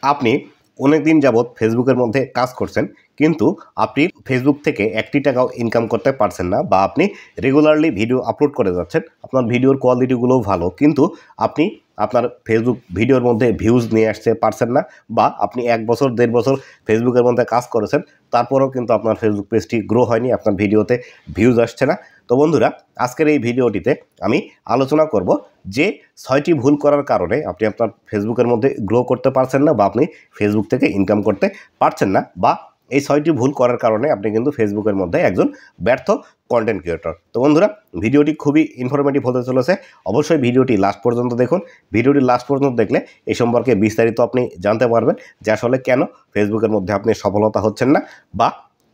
আপনি অনেক দিন যাবৎ ফেসবুকের মধ্যে কাজ করছেন, কিন্তু আপনি ফেসবুক থেকে একটি টাকাও ইনকাম করতে পারছেন না, বা আপনি রেগুলারলি ভিডিও আপলোড করে যাচ্ছেন, আপনার ভিডিওর কোয়ালিটিগুলোও ভালো, কিন্তু আপনি আপনার ফেসবুক ভিডিওর মধ্যে ভিউজ নিয়ে আসতে পারছেন না, বা আপনি 1 বছর 1.5 বছর ফেসবুকের মধ্যে কাজ করেছেন, তারপরেও কিন্তু আপনার ফেসবুক পেজটি গ্রো হয়নি, আপনার ভিডিওতে ভিউজ আসছে না। তো বন্ধুরা, আজকের এই ভিডিওটিতে আমি আলোচনা করব যে 6টি ভুল করার কারণে আপনি আপনার ফেসবুকের মধ্যে গ্রো করতে পারছেন না, বা আপনি ফেসবুক থেকে ইনকাম করতে পারছেন না, বা এই 6টি ভুল করার কারণে আপনি কিন্তু ফেসবুকের মধ্যে একজন ব্যর্থ কন্টেন্ট ক্রিয়েটর। তো বন্ধুরা, ভিডিওটি খুবই ইনফরমেটিভ হতে চলেছে, অবশ্যই ভিডিওটি লাস্ট পর্যন্ত দেখুন। ভিডিওটি লাস্ট পর্যন্ত দেখলে এই সম্পর্কে বিস্তারিত আপনি জানতে পারবেন যে আসলে কেন ফেসবুকের মধ্যে আপনি সফলতা হচ্ছেন না, বা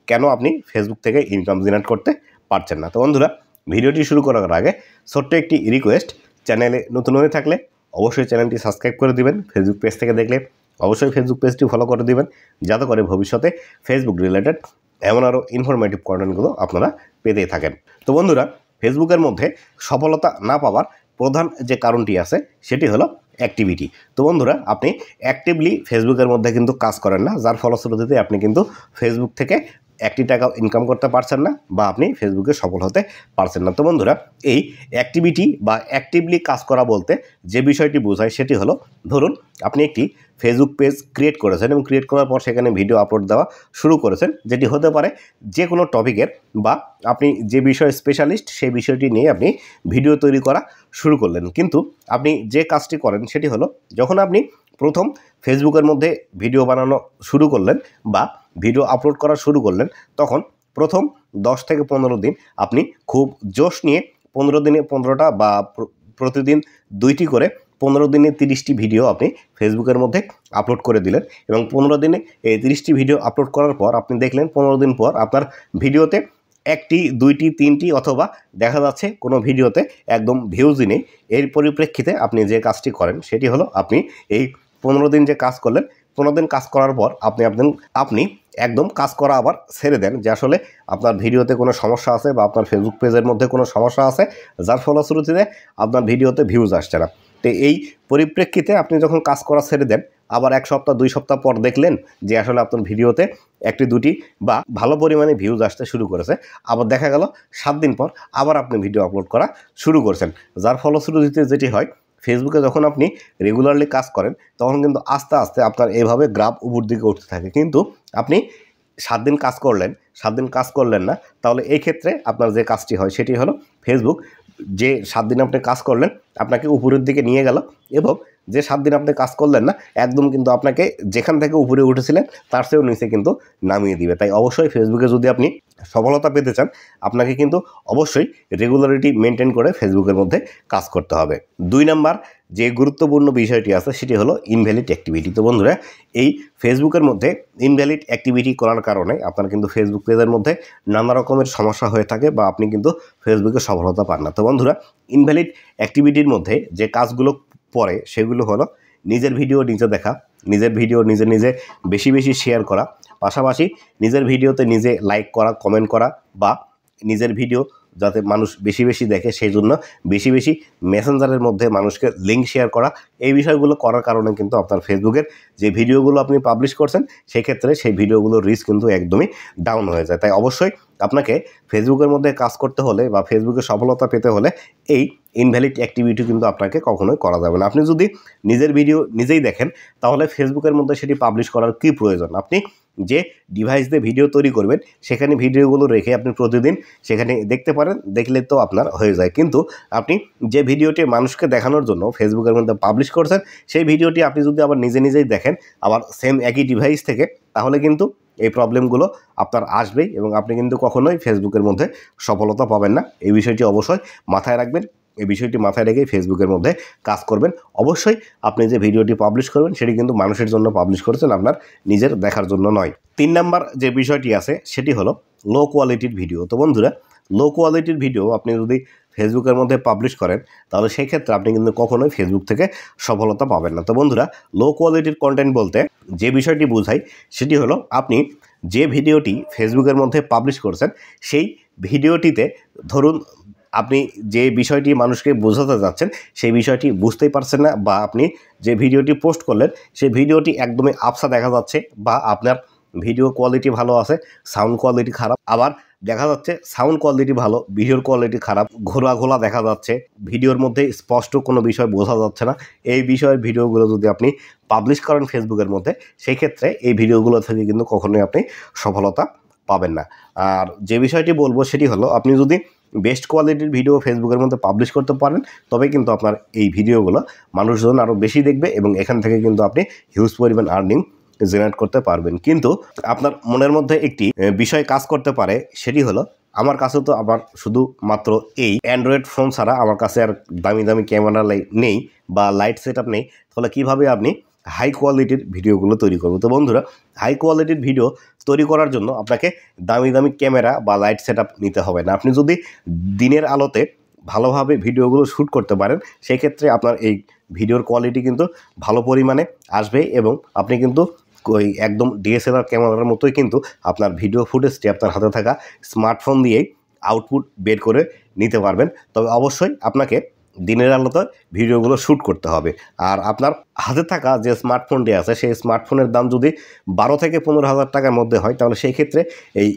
কেন আপনি ফেসবুক থেকে ইনকাম জেনারেট করতে পারছেন না। তো বন্ধুরা, ভিডিওটি শুরু করার আগে ছোট্ট একটি রিকোয়েস্ট, চ্যানেলে নতুন হয়ে থাকলে অবশ্যই চ্যানেলটি সাবস্ক্রাইব করে দিবেন, ফেসবুক পেজ থেকে দেখলে অবশ্যই ফেসবুক পেজটি ফলো করে দিবেন, যাতে করে ভবিষ্যতে ফেসবুক রিলেটেড এমন আরও ইনফরমেটিভ কন্টেন্টগুলো আপনারা পেতেই থাকেন। তো বন্ধুরা, ফেসবুকের মধ্যে সফলতা না পাওয়ার প্রধান যে কারণটি আছে সেটি হলো অ্যাক্টিভিটি। তো বন্ধুরা, আপনি অ্যাক্টিভলি ফেসবুকের মধ্যে কিন্তু কাজ করেন না, যার ফলশ্রুতিতে আপনি কিন্তু ফেসবুক থেকে একটি টাকাও ইনকাম করতে পারছেন না, বা আপনি ফেসবুকে সফল হতে পারছেন না। তো বন্ধুরা, এই অ্যাক্টিভিটি বা অ্যাক্টিভলি কাজ করা বলতে যে বিষয়টি বোঝায় সেটি হলো, ধরুন আপনি একটি ফেসবুক পেজ ক্রিয়েট করেছেন এবং ক্রিয়েট করার পর সেখানে ভিডিও আপলোড দেওয়া শুরু করেছেন, যেটি হতে পারে যে কোনো টপিকের, বা আপনি যে বিষয়ে স্পেশালিস্ট সেই বিষয়টি নিয়ে আপনি ভিডিও তৈরি করা শুরু করলেন। কিন্তু আপনি যে কাজটি করেন সেটি হলো, যখন আপনি প্রথম ফেসবুকের মধ্যে ভিডিও বানানো শুরু করলেন বা ভিডিও আপলোড করা শুরু করলেন, তখন প্রথম 10 থেকে 15 দিন আপনি খুব জোশ নিয়ে 15 দিনে 15টা বা প্রতিদিন 2টি করে 15 দিনে 30টি ভিডিও আপনি ফেসবুকের মধ্যে আপলোড করে দিলেন, এবং 15 দিনে এই 30টি ভিডিও আপলোড করার পর আপনি দেখলেন 15 দিন পর আপনার ভিডিওতে 1টি 2টি 3টি অথবা দেখা যাচ্ছে কোনো ভিডিওতে একদম ভিউজই নেই। এর পরিপ্রেক্ষিতে আপনি যে কাজটি করেন সেটি হলো, আপনি এই 15 দিন যে কাজ করলেন, 15 দিন কাজ করার পর আপনি একদম কাজ করা আবার ছেড়ে দেন, যে আসলে আপনার ভিডিওতে কোনো সমস্যা আছে, বা আপনার ফেসবুক পেজের মধ্যে কোনো সমস্যা আছে, যার ফলশ্রুতিতে আপনার ভিডিওতে ভিউজ আসছে না। তো এই পরিপ্রেক্ষিতে আপনি যখন কাজ করা ছেড়ে দেন, আবার 1 সপ্তাহ 2 সপ্তাহ পর দেখলেন যে আসলে আপনার ভিডিওতে 1টি 2টি বা ভালো পরিমাণে ভিউজ আসতে শুরু করেছে, আবার দেখা গেল 7 দিন পর আবার আপনি ভিডিও আপলোড করা শুরু করছেন, যার ফলশ্রুতিতে যেটি হয়, ফেসবুকে যখন আপনি রেগুলারলি কাজ করেন তখন কিন্তু আস্তে আস্তে আপনার এইভাবে গ্রাফ উপর দিকে উঠতে থাকে। কিন্তু আপনি 7 দিন কাজ করলেন, 7 দিন কাজ করলেন না, তাহলে এই ক্ষেত্রে আপনার যে কাজটি হয় সেটি হলো, ফেসবুক যে 7 দিন আপনি কাজ করলেন আপনাকে উপরের দিকে নিয়ে গেল, এবং যে 7 দিন আপনি কাজ করলেন না, একদম কিন্তু আপনাকে যেখান থেকে উপরে উঠেছিলেন তার চেয়েও নিচে কিন্তু নামিয়ে দিবে। তাই অবশ্যই ফেসবুকে যদি আপনি সফলতা পেতে চান, আপনাকে কিন্তু অবশ্যই রেগুলারিটি মেনটেন করে ফেসবুকের মধ্যে কাজ করতে হবে। 2 নাম্বার যে গুরুত্বপূর্ণ বিষয়টি আছে সেটি হলো ইনভ্যালিড অ্যাক্টিভিটি। তো বন্ধুরা, এই ফেসবুকের মধ্যে ইনভ্যালিড অ্যাক্টিভিটি করার কারণে আপনার কিন্তু ফেসবুক পেজের মধ্যে নানা রকমের সমস্যা হয়ে থাকে, বা আপনি কিন্তু ফেসবুকে সফলতা পান না। তো বন্ধুরা, ইনভ্যালিড অ্যাক্টিভিটির মধ্যে যে কাজগুলো পড়ে সেগুলো হলো, নিজের ভিডিও নিজে দেখা, নিজের ভিডিও নিজে নিজে বেশি বেশি শেয়ার করা, পাশাপাশি নিজের ভিডিওতে নিজে লাইক করা, কমেন্ট করা, বা নিজের ভিডিও যাতে মানুষ বেশি বেশি দেখে সেই জন্য বেশি বেশি মেসেঞ্জারের মধ্যে মানুষকে লিঙ্ক শেয়ার করা। এই বিষয়গুলো করার কারণে কিন্তু আপনার ফেসবুকের যে ভিডিওগুলো আপনি পাবলিশ করছেন, সেক্ষেত্রে সেই ভিডিওগুলোর রিচ কিন্তু একদমই ডাউন হয়ে যায়। তাই অবশ্যই আপনাকে ফেসবুকের মধ্যে কাজ করতে হলে বা ফেসবুকে সফলতা পেতে হলে এই ইনভ্যালিড অ্যাক্টিভিটি কিন্তু আপনাকে কখনোই করা যাবে না। আপনি যদি নিজের ভিডিও নিজেই দেখেন, তাহলে ফেসবুকের মধ্যে সেটি পাবলিশ করার কী প্রয়োজন? আপনি যে ডিভাইস দিয়ে ভিডিও তৈরি করবেন সেখানে ভিডিওগুলো রেখে আপনি প্রতিদিন সেখানে দেখতে পারেন, দেখলে তো আপনার হয়ে যায়। কিন্তু আপনি যে ভিডিওটি মানুষকে দেখানোর জন্য ফেসবুকের মধ্যে পাবলিশ করছেন, সেই ভিডিওটি আপনি যদি আবার নিজে নিজেই দেখেন, আবার সেম একই ডিভাইস থেকে, তাহলে কিন্তু এই প্রবলেমগুলো আপনার আসবেই, এবং আপনি কিন্তু কখনোই ফেসবুকের মধ্যে সফলতা পাবেন না। এই বিষয়টি অবশ্যই মাথায় রাখবেন। এই বিষয়টি মাথায় রেখেই ফেসবুকের মধ্যে কাজ করবেন। অবশ্যই আপনি যে ভিডিওটি পাবলিশ করবেন সেটি কিন্তু মানুষের জন্য পাবলিশ করেছেন, আপনার নিজের দেখার জন্য নয়। 3 নাম্বার যে বিষয়টি আছে সেটি হলো লো কোয়ালিটির ভিডিও। তো বন্ধুরা, লো কোয়ালিটির ভিডিও আপনি যদি ফেসবুকের মধ্যে পাবলিশ করেন, তাহলে সেই ক্ষেত্রে আপনি কিন্তু কখনোই ফেসবুক থেকে সফলতা পাবেন না। তো বন্ধুরা, লো কোয়ালিটির কন্টেন্ট বলতে যে বিষয়টি বোঝায় সেটি হলো, আপনি যে ভিডিওটি ফেসবুকের মধ্যে পাবলিশ করছেন সেই ভিডিওটিতে ধরুন আপনি যে বিষয়টি মানুষকে বোঝাতে যাচ্ছেন সেই বিষয়টি বুঝতেই পারছেন না, বা আপনি যে ভিডিওটি পোস্ট করলেন সেই ভিডিওটি একদমই আবছা দেখা যাচ্ছে, বা আপনার ভিডিও কোয়ালিটি ভালো আছে, সাউন্ড কোয়ালিটি খারাপ, আবার দেখা যাচ্ছে সাউন্ড কোয়ালিটি ভালো, ভিডিওর কোয়ালিটি খারাপ, ঘোলা দেখা যাচ্ছে, ভিডিওর মধ্যে স্পষ্ট কোনো বিষয় বোঝা যাচ্ছে না। এই বিষয়ের ভিডিওগুলো যদি আপনি পাবলিশ করেন ফেসবুকের মধ্যে, সেই ক্ষেত্রে এই ভিডিওগুলো থেকে কিন্তু কখনোই আপনি সফলতা পাবেন না। আর যে বিষয়টি বলবো সেটি হলো, আপনি যদি বেস্ট কোয়ালিটির ভিডিও ফেসবুকের মধ্যে পাবলিশ করতে পারেন, তবে কিন্তু আপনার এই ভিডিওগুলো মানুষজন আরও বেশি দেখবে এবং এখান থেকে কিন্তু আপনি হিউজ পরিমাণ আর্নিং জেনারেট করতে পারবেন। কিন্তু আপনার মনের মধ্যে একটি বিষয় কাজ করতে পারে, সেটি হলো, আমার কাছে তো আবার শুধুমাত্র এই অ্যান্ড্রয়েড ফোন ছাড়া আমার কাছে আর দামি ক্যামেরা নেই বা লাইট সেট আপ নেই, তাহলে কীভাবে আপনি হাই কোয়ালিটির ভিডিওগুলো তৈরি করবো? তো বন্ধুরা, হাই কোয়ালিটির ভিডিও তৈরি করার জন্য আপনাকে দামি ক্যামেরা বা লাইট সেট আপ নিতে হবে না। আপনি যদি দিনের আলোতে ভালোভাবে ভিডিওগুলো শ্যুট করতে পারেন, সেই ক্ষেত্রে আপনার এই ভিডিওর কোয়ালিটি কিন্তু ভালো পরিমাণে আসবে এবং আপনি কিন্তু ওই একদম ডিএসএলআর ক্যামেরার মতোই কিন্তু আপনার ভিডিও ফুটেজটি আপনার হাতে থাকা স্মার্টফোন দিয়েই আউটপুট বের করে নিতে পারবেন। তবে অবশ্যই আপনাকে দিনের আলোতে ভিডিওগুলো শ্যুট করতে হবে। আর আপনার হাতে থাকা যে স্মার্টফোনটি আছে সেই স্মার্টফোনের দাম যদি 12 থেকে 15,000 টাকার মধ্যে হয়, তাহলে সেই ক্ষেত্রে এই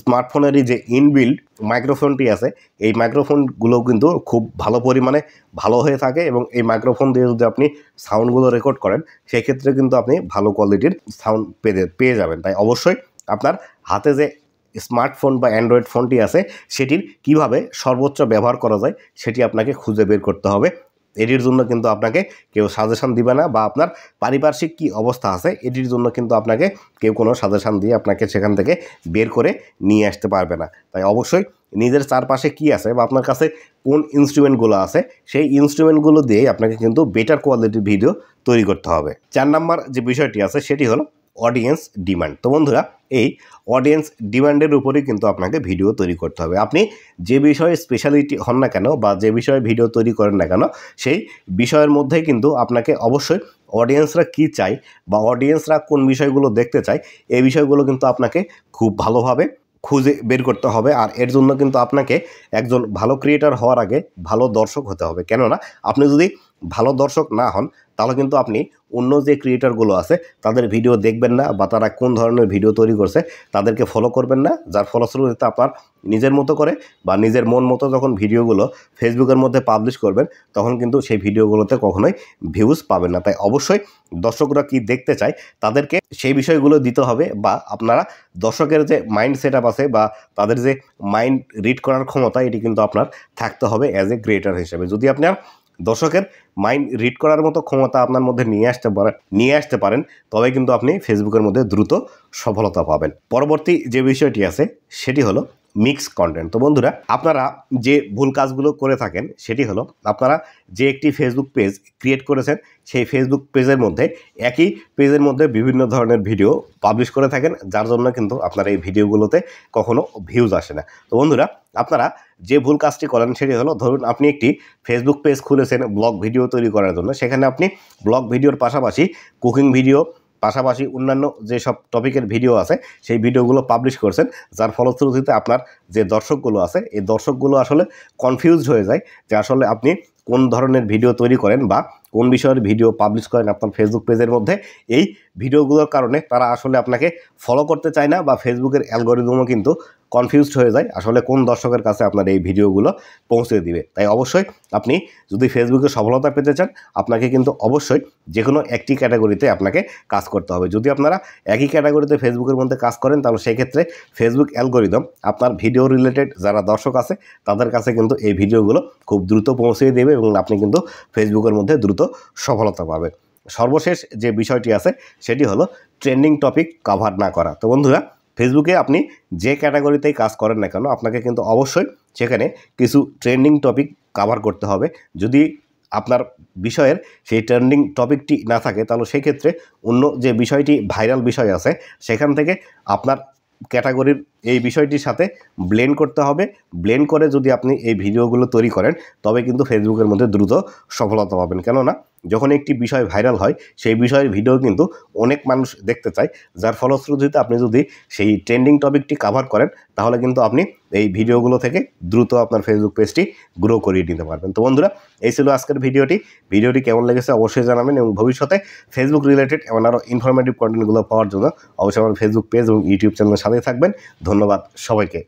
স্মার্টফোনেরই যে ইনবিল্ড মাইক্রোফোনটি আছে, এই মাইক্রোফোনগুলো কিন্তু খুব ভালো পরিমাণে ভালো হয়ে থাকে এবং এই মাইক্রোফোন দিয়ে যদি আপনি সাউন্ডগুলো রেকর্ড করেন, সেই ক্ষেত্রে কিন্তু আপনি ভালো কোয়ালিটির সাউন্ড পেয়ে যাবেন। তাই অবশ্যই আপনার হাতে যে স্মার্টফোন বা অ্যান্ড্রয়েড ফোনটি আছে সেটির কিভাবে সর্বোচ্চ ব্যবহার করা যায় সেটি আপনাকে খুঁজে বের করতে হবে। এটির জন্য কিন্তু আপনাকে কেউ সাজেশান দিবে না, বা আপনার পারিপার্শ্বিক কী অবস্থা আছে এটির জন্য কিন্তু আপনাকে কেউ কোনো সাজেশান দিয়ে আপনাকে সেখান থেকে বের করে নিয়ে আসতে পারবে না। তাই অবশ্যই নিজের চারপাশে কী আছে বা আপনার কাছে কোন ইনস্ট্রুমেন্টগুলো আছে সেই ইনস্ট্রুমেন্টগুলো দিয়েই আপনাকে কিন্তু বেটার কোয়ালিটির ভিডিও তৈরি করতে হবে। 4 নাম্বার যে বিষয়টি আছে সেটি হলো অডিয়েন্স ডিমান্ড। তো বন্ধুরা, এই অডিয়েন্স ডিমান্ডের উপরেই কিন্তু আপনাকে ভিডিও তৈরি করতে হবে। আপনি যে বিষয়ে স্পেশালিটি হন না কেন বা যে বিষয়ে ভিডিও তৈরি করেন না কেন, সেই বিষয়ের মধ্যেই কিন্তু আপনাকে অবশ্যই অডিয়েন্সরা কী চায় বা অডিয়েন্সরা কোন বিষয়গুলো দেখতে চায়, এই বিষয়গুলো কিন্তু আপনাকে খুব ভালোভাবে খুঁজে বের করতে হবে। আর এর জন্য কিন্তু আপনাকে একজন ভালো ক্রিয়েটর হওয়ার আগে ভালো দর্শক হতে হবে। কেননা আপনি যদি ভালো দর্শক না হন, তাহলে কিন্তু আপনি অন্য যে ক্রিয়েটরগুলো আছে তাদের ভিডিও দেখবেন না, বা তারা কোন ধরনের ভিডিও তৈরি করছে তাদেরকে ফলো করবেন না, যার ফলশ্রুতিতে আপনার নিজের মতো করে বা নিজের মন মতো যখন ভিডিওগুলো ফেসবুকের মধ্যে পাবলিশ করবেন, তখন কিন্তু সেই ভিডিওগুলোতে কখনোই ভিউজ পাবেন না। তাই অবশ্যই দর্শকরা কি দেখতে চায় তাদেরকে সেই বিষয়গুলো দিতে হবে, বা আপনারা দর্শকের যে মাইন্ড সেট আপ আছে বা তাদের যে মাইন্ড রিড করার ক্ষমতা, এটি কিন্তু আপনার থাকতে হবে অ্যাজ এ ক্রিয়েটর হিসেবে। যদি আপনার দর্শকের মাইন্ড রিড করার মতো ক্ষমতা আপনার মধ্যে নিয়ে আসতে পারেন, তবে কিন্তু আপনি ফেসবুকের মধ্যে দ্রুত সফলতা পাবেন। পরবর্তী যে বিষয়টি আছে সেটি হলো মিক্স কন্টেন্ট। তো বন্ধুরা, আপনারা যে ভুল কাজগুলো করে থাকেন সেটি হলো, আপনারা যে একটি ফেসবুক পেজ ক্রিয়েট করেছেন সেই ফেসবুক পেজের মধ্যে একই পেজের মধ্যে বিভিন্ন ধরনের ভিডিও পাবলিশ করে থাকেন, যার জন্য কিন্তু আপনার এই ভিডিওগুলোতে কখনো ভিউজ আসে না। তো বন্ধুরা, আপনারা যে ভুল কাজটি করেন সেটি হলো, ধরুন আপনি একটি ফেসবুক পেজ খুলেছেন ব্লগ ভিডিও তৈরি করার জন্য, সেখানে আপনি ব্লগ ভিডিওর পাশাপাশি কুকিং ভিডিও, পাশাপাশি অন্যান্য যেসব টপিকের ভিডিও আছে সেই ভিডিওগুলো পাবলিশ করছেন, যার ফলশ্রুতিতে আপনার যে দর্শকগুলো আছে এই দর্শকগুলো আসলে কনফিউজড হয়ে যায় যে আসলে আপনি কোন ধরনের ভিডিও তৈরি করেন বা কোন বিষয়ের ভিডিও পাবলিশ করেন আপনার ফেসবুক পেজের মধ্যে। এই ভিডিওগুলোর কারণে তারা আসলে আপনাকে ফলো করতে চায় না, বা ফেসবুকের অ্যালগরিদমও কিন্তু কনফিউজড হয়ে যায় আসলে কোন দর্শকের কাছে আপনার এই ভিডিওগুলো পৌঁছে দিবে। তাই অবশ্যই আপনি যদি ফেসবুকে সফলতা পেতে চান, আপনাকে কিন্তু অবশ্যই যে কোনো একটি ক্যাটাগরিতে আপনাকে কাজ করতে হবে। যদি আপনারা একই ক্যাটাগরিতে ফেসবুকের মধ্যে কাজ করেন, তাহলে সেক্ষেত্রে ফেসবুক অ্যালগরিদম আপনার ভিডিও রিলেটেড যারা দর্শক আছে তাদের কাছে কিন্তু এই ভিডিওগুলো খুব দ্রুত পৌঁছে দেবে এবং আপনি কিন্তু ফেসবুকের মধ্যে দ্রুত সফলতা পাবেন। সর্বশেষ যে বিষয়টি আছে সেটি হলো ট্রেন্ডিং টপিক কভার না করা। তো বন্ধুরা, ফেসবুকে আপনি যে ক্যাটাগরিতেই কাজ করেন না কেন, আপনাকে কিন্তু অবশ্যই সেখানে কিছু ট্রেন্ডিং টপিক কভার করতে হবে। যদি আপনার বিষয়ের সেই ট্রেন্ডিং টপিকটি না থাকে, তাহলে সেই ক্ষেত্রে অন্য যে বিষয়টি ভাইরাল বিষয় আছে সেখান থেকে আপনার ক্যাটাগরির এই বিষয়টির সাথে ব্লেন্ড করতে হবে। ব্লেন্ড করে যদি আপনি এই ভিডিওগুলো তৈরি করেন, তবে কিন্তু ফেসবুকের মধ্যে দ্রুত সফলতা পাবেন। কেননা যখন একটি বিষয় ভাইরাল হয় সেই বিষয়ের ভিডিও কিন্তু অনেক মানুষ দেখতে চায়, যার ফলশ্রুতিতে আপনি যদি সেই ট্রেন্ডিং টপিকটি কাভার করেন তাহলে কিন্তু আপনি এই ভিডিওগুলো থেকে দ্রুত আপনার ফেসবুক পেজটি গ্রো করিয়ে নিতে পারবেন। তো বন্ধুরা, এই ছিল আজকের ভিডিওটি কেমন লেগেছে অবশ্যই জানাবেন, এবং ভবিষ্যতে ফেসবুক রিলেটেড এমন আরও ইনফরমেটিভ কন্টেন্টগুলো পাওয়ার জন্য অবশ্যই আমার ফেসবুক পেজ এবং ইউটিউব চ্যানেলের সাথে থাকবেন। ধন্যবাদ সবাইকে।